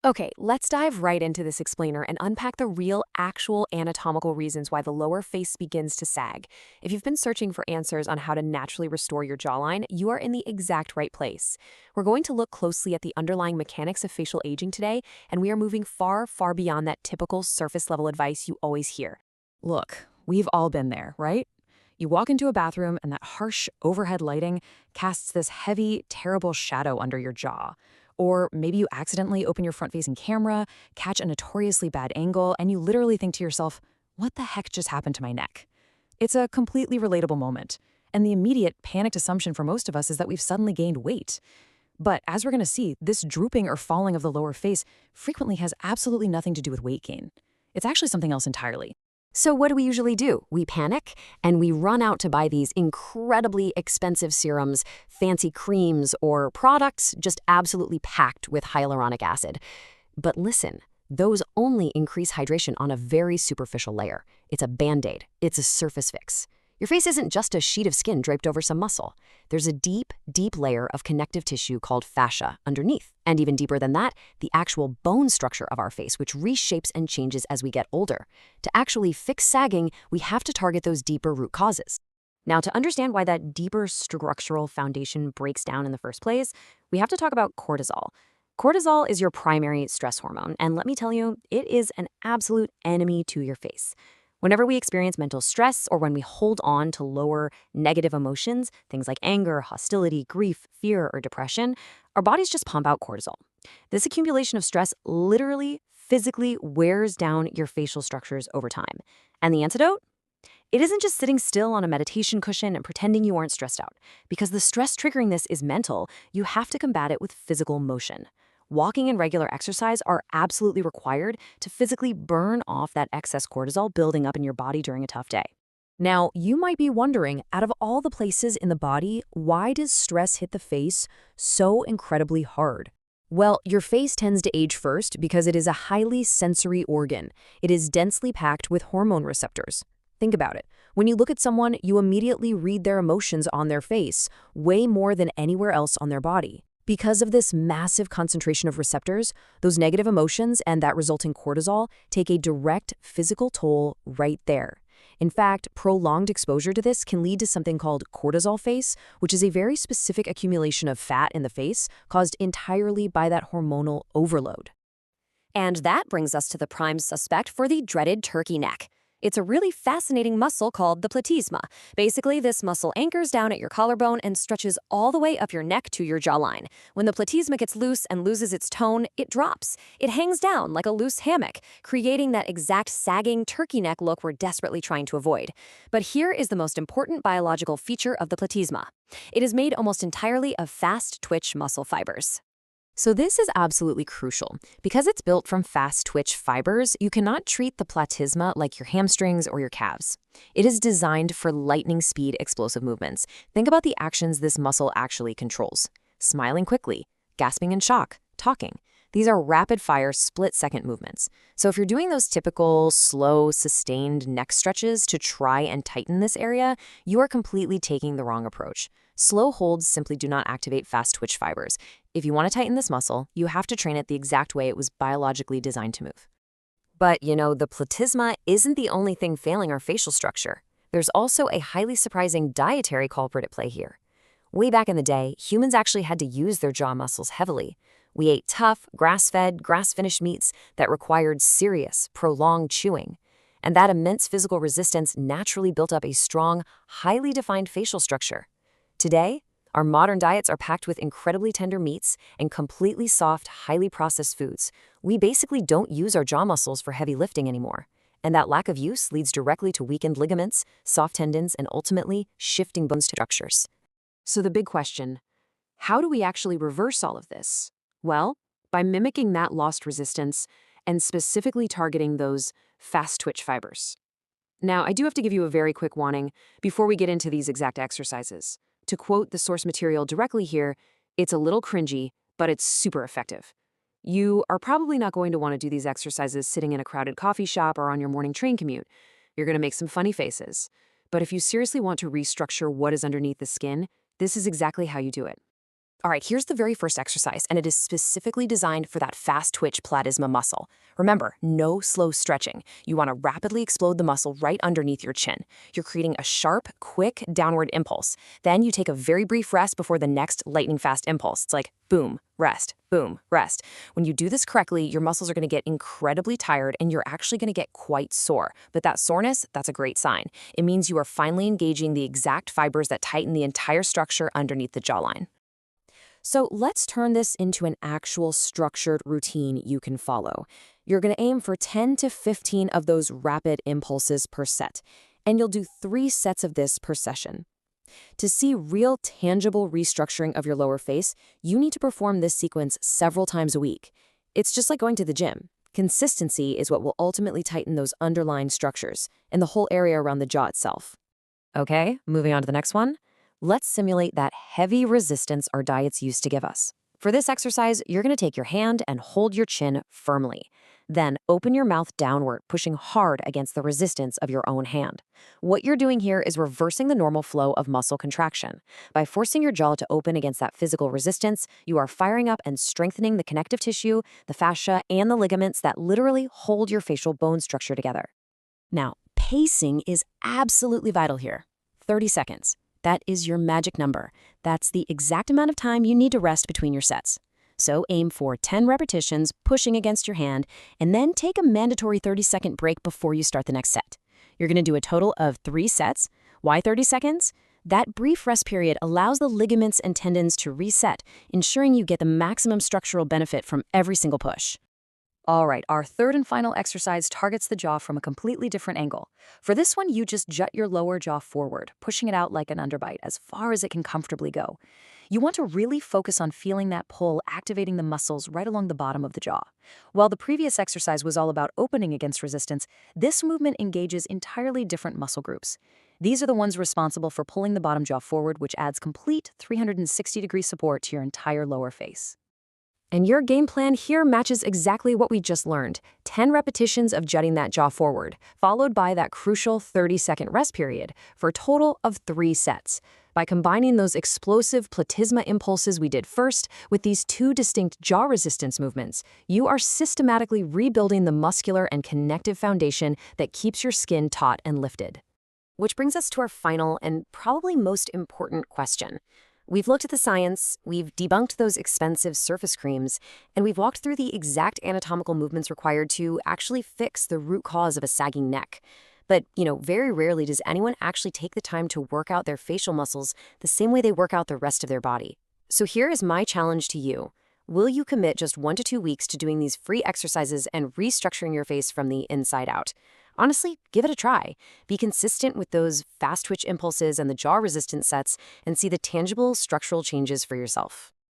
Okay, let's dive right into this explainer and unpack the real, actual anatomical reasons why the lower face begins to sag. If you've been searching for answers on how to naturally restore your jawline, you are in the exact right place. We're going to look closely at the underlying mechanics of facial aging today, and we are moving far, far beyond that typical surface level advice you always hear. Look, we've all been there, right? You walk into a bathroom and that harsh overhead lighting casts this heavy, terrible shadow under your jaw. Or maybe you accidentally open your front-facing camera, catch a notoriously bad angle, and you literally think to yourself, what the heck just happened to my neck? It's a completely relatable moment. And the immediate panicked assumption for most of us is that we've suddenly gained weight. But as we're going to see, this drooping or falling of the lower face frequently has absolutely nothing to do with weight gain. It's actually something else entirely. So, what do we usually do? We panic and we run out to buy these incredibly expensive serums, fancy creams, or products just absolutely packed with hyaluronic acid. But listen, those only increase hydration on a very superficial layer. It's a band-aid, it's a surface fix. Your face isn't just a sheet of skin draped over some muscle. There's a deep, deep layer of connective tissue called fascia underneath. And even deeper than that, the actual bone structure of our face, which reshapes and changes as we get older. To actually fix sagging, we have to target those deeper root causes. Now, to understand why that deeper structural foundation breaks down in the first place, we have to talk about cortisol. Cortisol is your primary stress hormone, and let me tell you, it is an absolute enemy to your face. Whenever we experience mental stress or when we hold on to lower negative emotions, things like anger, hostility, grief, fear, or depression, our bodies just pump out cortisol. This accumulation of stress literally, physically wears down your facial structures over time. And the antidote? It isn't just sitting still on a meditation cushion and pretending you aren't stressed out. Because the stress triggering this is mental, you have to combat it with physical motion. Walking and regular exercise are absolutely required to physically burn off that excess cortisol building up in your body during a tough day. Now, you might be wondering, out of all the places in the body, why does stress hit the face so incredibly hard? Well, your face tends to age first because it is a highly sensory organ. It is densely packed with hormone receptors. Think about it. When you look at someone, you immediately read their emotions on their face, way more than anywhere else on their body. Because of this massive concentration of receptors, those negative emotions and that resulting cortisol take a direct physical toll right there. In fact, prolonged exposure to this can lead to something called cortisol face, which is a very specific accumulation of fat in the face caused entirely by that hormonal overload. And that brings us to the prime suspect for the dreaded turkey neck. It's a really fascinating muscle called the platysma. Basically, this muscle anchors down at your collarbone and stretches all the way up your neck to your jawline. When the platysma gets loose and loses its tone, it drops. It hangs down like a loose hammock, creating that exact sagging turkey neck look we're desperately trying to avoid. But here is the most important biological feature of the platysma. It is made almost entirely of fast-twitch muscle fibers. So this is absolutely crucial. Because it's built from fast-twitch fibers, you cannot treat the platysma like your hamstrings or your calves. It is designed for lightning-speed explosive movements. Think about the actions this muscle actually controls. Smiling quickly, gasping in shock, talking. These are rapid-fire, split-second movements. So if you're doing those typical, slow, sustained neck stretches to try and tighten this area, you are completely taking the wrong approach. Slow holds simply do not activate fast-twitch fibers. If you want to tighten this muscle, you have to train it the exact way it was biologically designed to move. But, the platysma isn't the only thing failing our facial structure. There's also a highly surprising dietary culprit at play here. Way back in the day, humans actually had to use their jaw muscles heavily. We ate tough, grass-fed, grass-finished meats that required serious, prolonged chewing. And that immense physical resistance naturally built up a strong, highly defined facial structure. Today, our modern diets are packed with incredibly tender meats and completely soft, highly processed foods. We basically don't use our jaw muscles for heavy lifting anymore. And that lack of use leads directly to weakened ligaments, soft tendons, and ultimately shifting bone structures. So the big question, how do we actually reverse all of this? Well, by mimicking that lost resistance and specifically targeting those fast-twitch fibers. Now, I do have to give you a very quick warning before we get into these exact exercises. To quote the source material directly here, it's a little cringy, but it's super effective. You are probably not going to want to do these exercises sitting in a crowded coffee shop or on your morning train commute. You're going to make some funny faces. But if you seriously want to restructure what is underneath the skin, this is exactly how you do it. All right, here's the very first exercise, and it is specifically designed for that fast-twitch platysma muscle. Remember, no slow stretching. You want to rapidly explode the muscle right underneath your chin. You're creating a sharp, quick downward impulse. Then you take a very brief rest before the next lightning-fast impulse. It's like boom, rest, boom, rest. When you do this correctly, your muscles are going to get incredibly tired, and you're actually going to get quite sore. But that soreness, that's a great sign. It means you are finally engaging the exact fibers that tighten the entire structure underneath the jawline. So let's turn this into an actual structured routine you can follow. You're going to aim for 10 to 15 of those rapid impulses per set, and you'll do 3 sets of this per session. To see real, tangible restructuring of your lower face, you need to perform this sequence several times a week. It's just like going to the gym. Consistency is what will ultimately tighten those underlying structures and the whole area around the jaw itself. Okay, moving on to the next one. Let's simulate that heavy resistance our diets used to give us. For this exercise, you're going to take your hand and hold your chin firmly. Then open your mouth downward, pushing hard against the resistance of your own hand. What you're doing here is reversing the normal flow of muscle contraction. By forcing your jaw to open against that physical resistance, you are firing up and strengthening the connective tissue, the fascia, and the ligaments that literally hold your facial bone structure together. Now, pacing is absolutely vital here. 30 seconds. That is your magic number. That's the exact amount of time you need to rest between your sets. So aim for 10 repetitions, pushing against your hand, and then take a mandatory 30-second break before you start the next set. You're going to do a total of 3 sets. Why 30 seconds? That brief rest period allows the ligaments and tendons to reset, ensuring you get the maximum structural benefit from every single push. All right, our third and final exercise targets the jaw from a completely different angle. For this one, you just jut your lower jaw forward, pushing it out like an underbite as far as it can comfortably go. You want to really focus on feeling that pull, activating the muscles right along the bottom of the jaw. While the previous exercise was all about opening against resistance, this movement engages entirely different muscle groups. These are the ones responsible for pulling the bottom jaw forward, which adds complete 360-degree support to your entire lower face. And your game plan here matches exactly what we just learned. 10 repetitions of jutting that jaw forward, followed by that crucial 30-second rest period, for a total of 3 sets. By combining those explosive platysma impulses we did first with these 2 distinct jaw resistance movements, you are systematically rebuilding the muscular and connective foundation that keeps your skin taut and lifted. Which brings us to our final and probably most important question. We've looked at the science, we've debunked those expensive surface creams, and we've walked through the exact anatomical movements required to actually fix the root cause of a sagging neck. But, very rarely does anyone actually take the time to work out their facial muscles the same way they work out the rest of their body. So here is my challenge to you. Will you commit just 1 to 2 weeks to doing these free exercises and restructuring your face from the inside out? Honestly, give it a try. Be consistent with those fast twitch impulses and the jaw resistance sets and see the tangible structural changes for yourself.